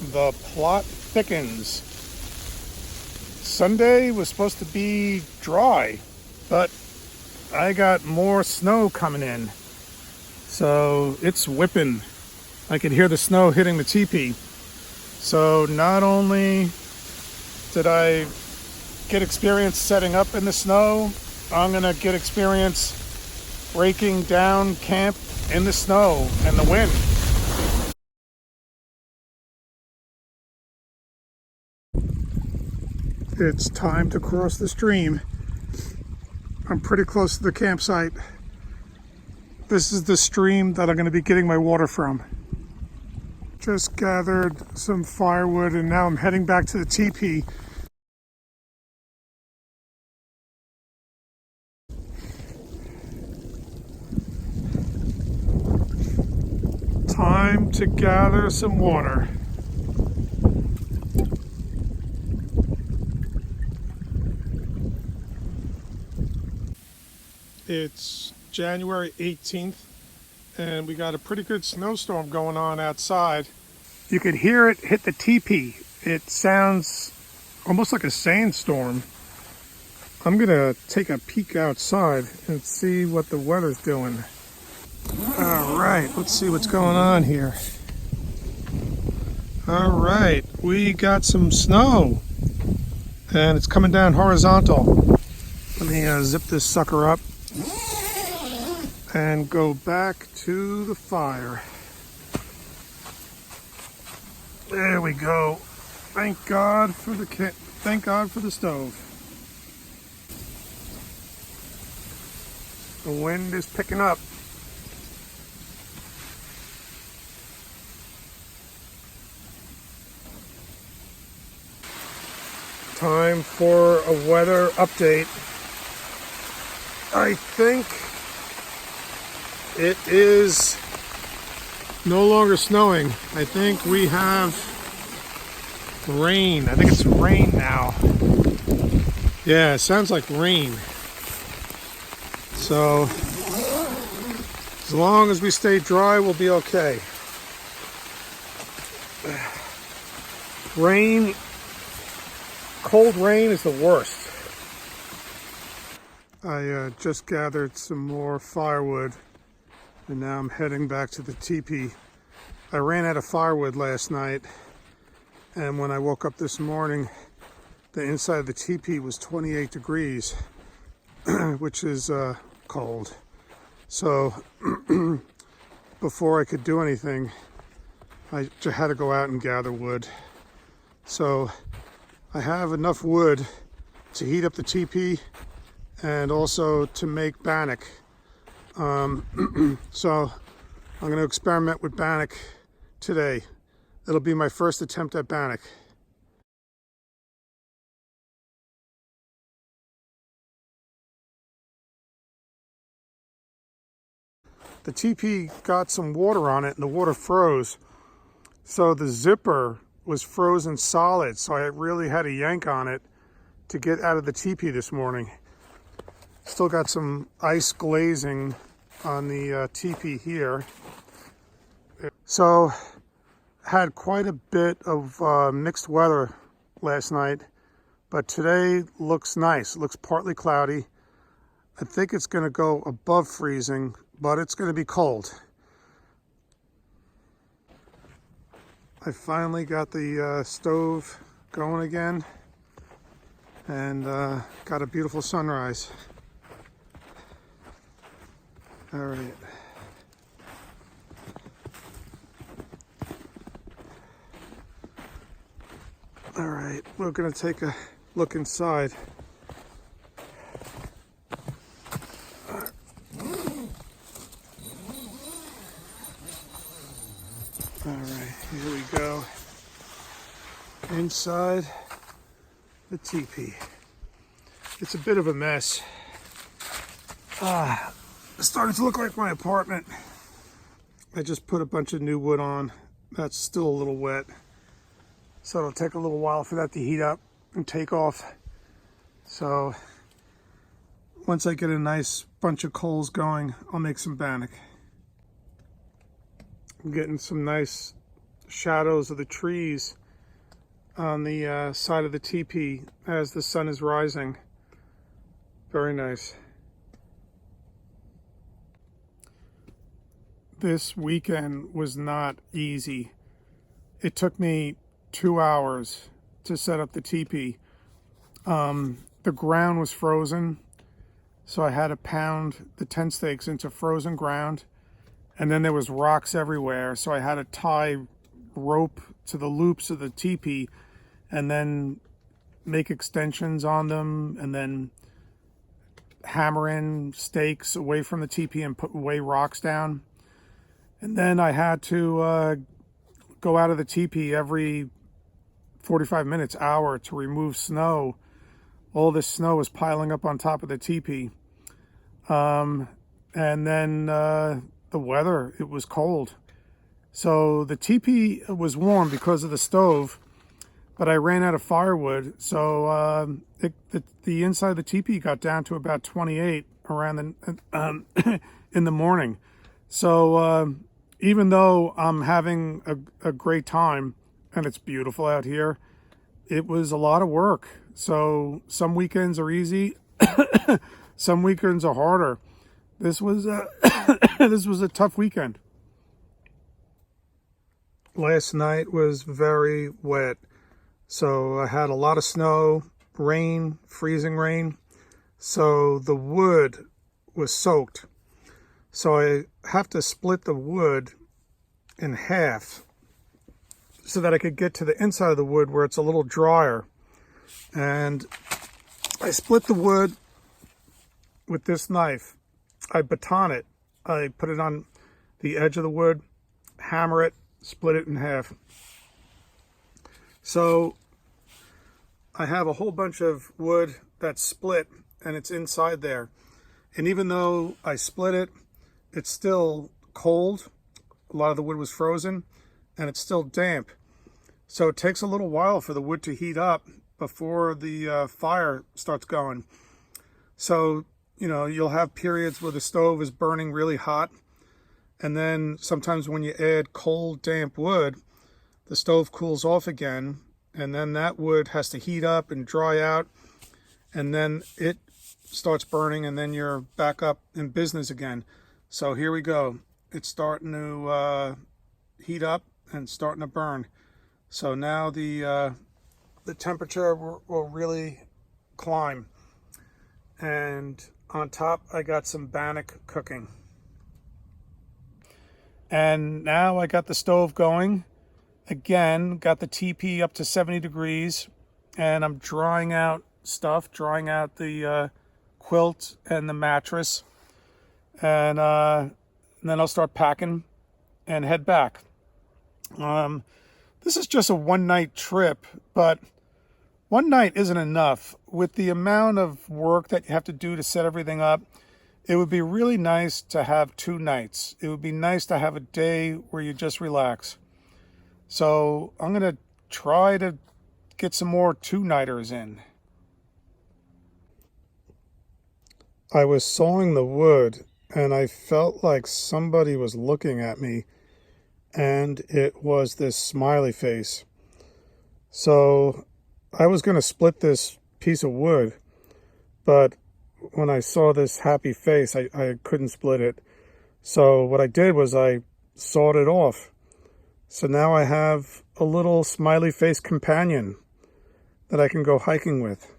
The plot thickens. Sunday was supposed to be dry, but I got more snow coming in. So it's whipping. I could hear the snow hitting the teepee. So not only did I get experience setting up in the snow, I'm gonna get experience breaking down camp in the snow and the wind. It's time to cross the stream. I'm pretty close to the campsite. This is the stream that I'm going to be getting my water from. Just gathered some firewood and now I'm heading back to the teepee. Time to gather some water. It's January 18th and we got a pretty good snowstorm going on outside. You could hear it hit the teepee. It sounds almost like a sandstorm. I'm gonna take a peek outside and see what the weather's doing. All right, let's see what's going on here. All right, we got some snow and it's coming down horizontal. Let me zip this sucker up and go back to the fire. There we go. Thank God for the stove. The wind is picking up. Time for a weather update. I think it is no longer snowing. I think we have rain. I think it's rain now. Yeah, it sounds like rain. So as long as we stay dry, we'll be okay. Rain, cold rain is the worst. I just gathered some more firewood and now I'm heading back to the teepee. I ran out of firewood last night and when I woke up this morning the inside of the teepee was 28 degrees which is cold. So before I could do anything I just had to go out and gather wood. So I have enough wood to heat up the teepee and also to make bannock. So I'm going to experiment with bannock today. It'll be my first attempt at bannock. The teepee got some water on it and the water froze. So the zipper was frozen solid. So I really had to yank on it to get out of the teepee this morning. Still got some ice glazing on the teepee here. So had quite a bit of mixed weather last night, but today looks nice. It looks partly cloudy. I think it's going to go above freezing, but it's going to be cold. I finally got the stove going again and got a beautiful sunrise. All right. All right, we're gonna take a look inside. All right, here we go. Inside the teepee. It's a bit of a mess. It's starting to look like my apartment. I just put a bunch of new wood on. That's still a little wet. So it'll take a little while for that to heat up and take off. So once I get a nice bunch of coals going, I'll make some bannock. I'm getting some nice shadows of the trees on the side of the teepee as the sun is rising. Very nice. This weekend was not easy. It took me 2 hours to set up the teepee. The ground was frozen, so I had to pound the tent stakes into frozen ground, and then there was rocks everywhere, so I had to tie rope to the loops of the teepee and then make extensions on them, and then hammer in stakes away from the teepee and put away rocks down. And then I had to go out of the teepee every 45 minutes, hour, to remove snow. All this snow was piling up on top of the teepee. And then the weather, it was cold. So the teepee was warm because of the stove, but I ran out of firewood. So the inside of the teepee got down to about 28 around in the morning. So even though I'm having a great time and it's beautiful out here, it was a lot of work. So some weekends are easy, some weekends are harder. This was this was a tough weekend. Last night was very wet. So I had a lot of snow, rain, freezing rain. So the wood was soaked. So I have to split the wood in half so that I could get to the inside of the wood where it's a little drier. And I split the wood with this knife. I baton it. I put it on the edge of the wood, hammer it, split it in half. So I have a whole bunch of wood that's split and it's inside there. And even though I split it, it's still cold. A lot of the wood was frozen and it's still damp. So it takes a little while for the wood to heat up before the fire starts going. So, you know, you'll have periods where the stove is burning really hot. And then sometimes when you add cold, damp wood, the stove cools off again. And then that wood has to heat up and dry out. And then it starts burning and then you're back up in business again. So here we go. It's starting to heat up and starting to burn. So now the temperature will really climb. And on top, I got some bannock cooking. And now I got the stove going. Again, got the teepee up to 70 degrees. And I'm drying out stuff, drying out the quilt and the mattress. And then I'll start packing and head back. This is just a one-night trip, but one night isn't enough. With the amount of work that you have to do to set everything up, it would be really nice to have 2 nights. It would be nice to have a day where you just relax. So I'm going to try to get some more 2-nighters in. I was sawing the wood and I felt like somebody was looking at me, and it was this smiley face. So I was going to split this piece of wood, but when I saw this happy face, I couldn't split it. So what I did was I sawed it off. So now I have a little smiley face companion that I can go hiking with.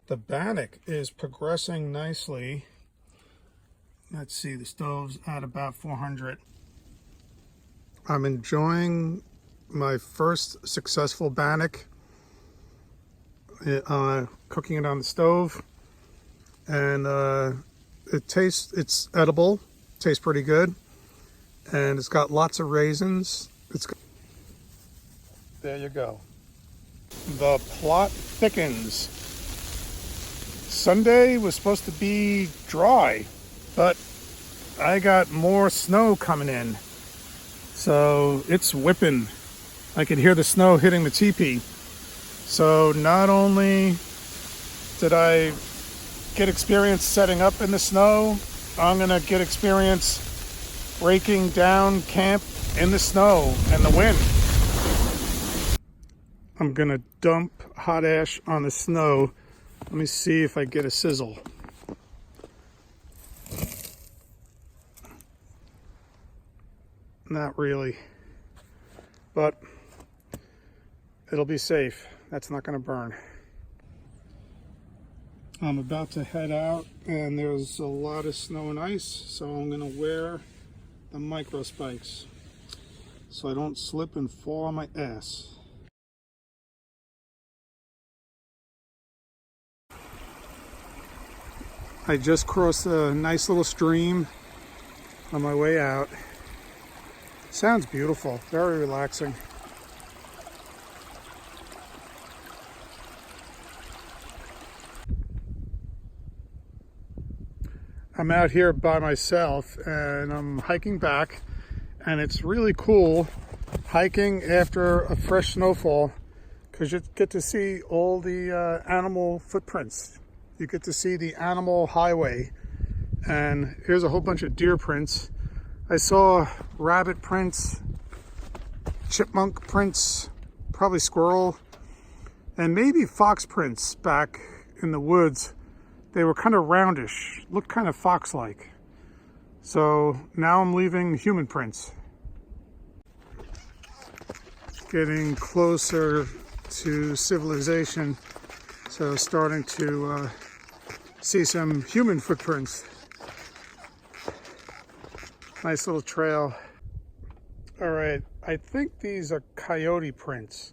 The bannock is progressing nicely. Let's see, the stove's at about 400. I'm enjoying my first successful bannock, cooking it on the stove. And it's edible, tastes pretty good. And it's got lots of raisins. There you go. The plot thickens. Sunday was supposed to be dry, but I got more snow coming in. So it's whipping. I could hear the snow hitting the teepee. So not only did I get experience setting up in the snow, I'm gonna get experience breaking down camp in the snow and the wind. I'm gonna dump hot ash on the snow. Let me see if I get a sizzle. Not really, but it'll be safe. That's not gonna burn. I'm about to head out and there's a lot of snow and ice, so I'm gonna wear the micro spikes so I don't slip and fall on my ass. I just crossed a nice little stream on my way out. Sounds beautiful, very relaxing. I'm out here by myself and I'm hiking back, and it's really cool hiking after a fresh snowfall because you get to see all the animal footprints. You get to see the animal highway, and here's a whole bunch of deer prints. I saw rabbit prints, chipmunk prints, probably squirrel, and maybe fox prints back in the woods. They were kind of roundish, looked kind of fox-like. So now I'm leaving human prints. Getting closer to civilization, so starting to see some human footprints. Nice little trail. All right, I think these are coyote prints,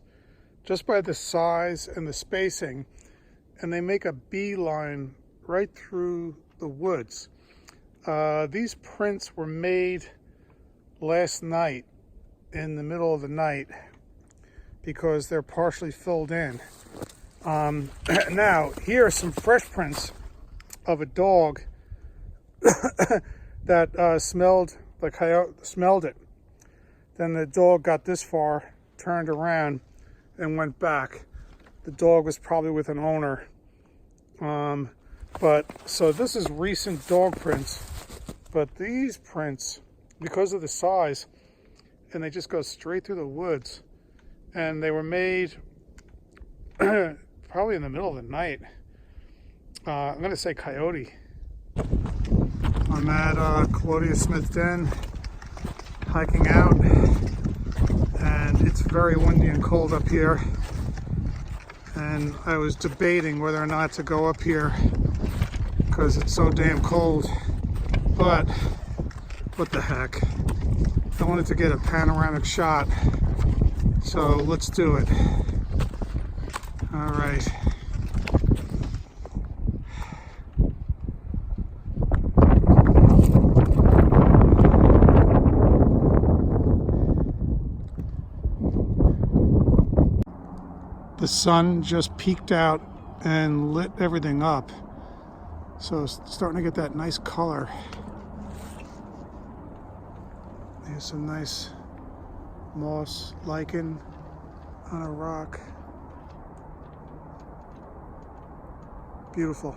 just by the size and the spacing, and they make a beeline right through the woods. These prints were made last night in the middle of the night because they're partially filled in. Now, here are some fresh prints of a dog that smelled the coyote, smelled it. Then the dog got this far, turned around, and went back. The dog was probably with an owner. So this is recent dog prints, but these prints, because of the size, and they just go straight through the woods, and they were made probably in the middle of the night. I'm gonna say coyote. I'm at Claudia Smith Den, hiking out, and it's very windy and cold up here. And I was debating whether or not to go up here because it's so damn cold, but what the heck. I wanted to get a panoramic shot, so let's do it. All right. The sun just peeked out and lit everything up. So it's starting to get that nice color. There's some nice moss lichen on a rock. Beautiful.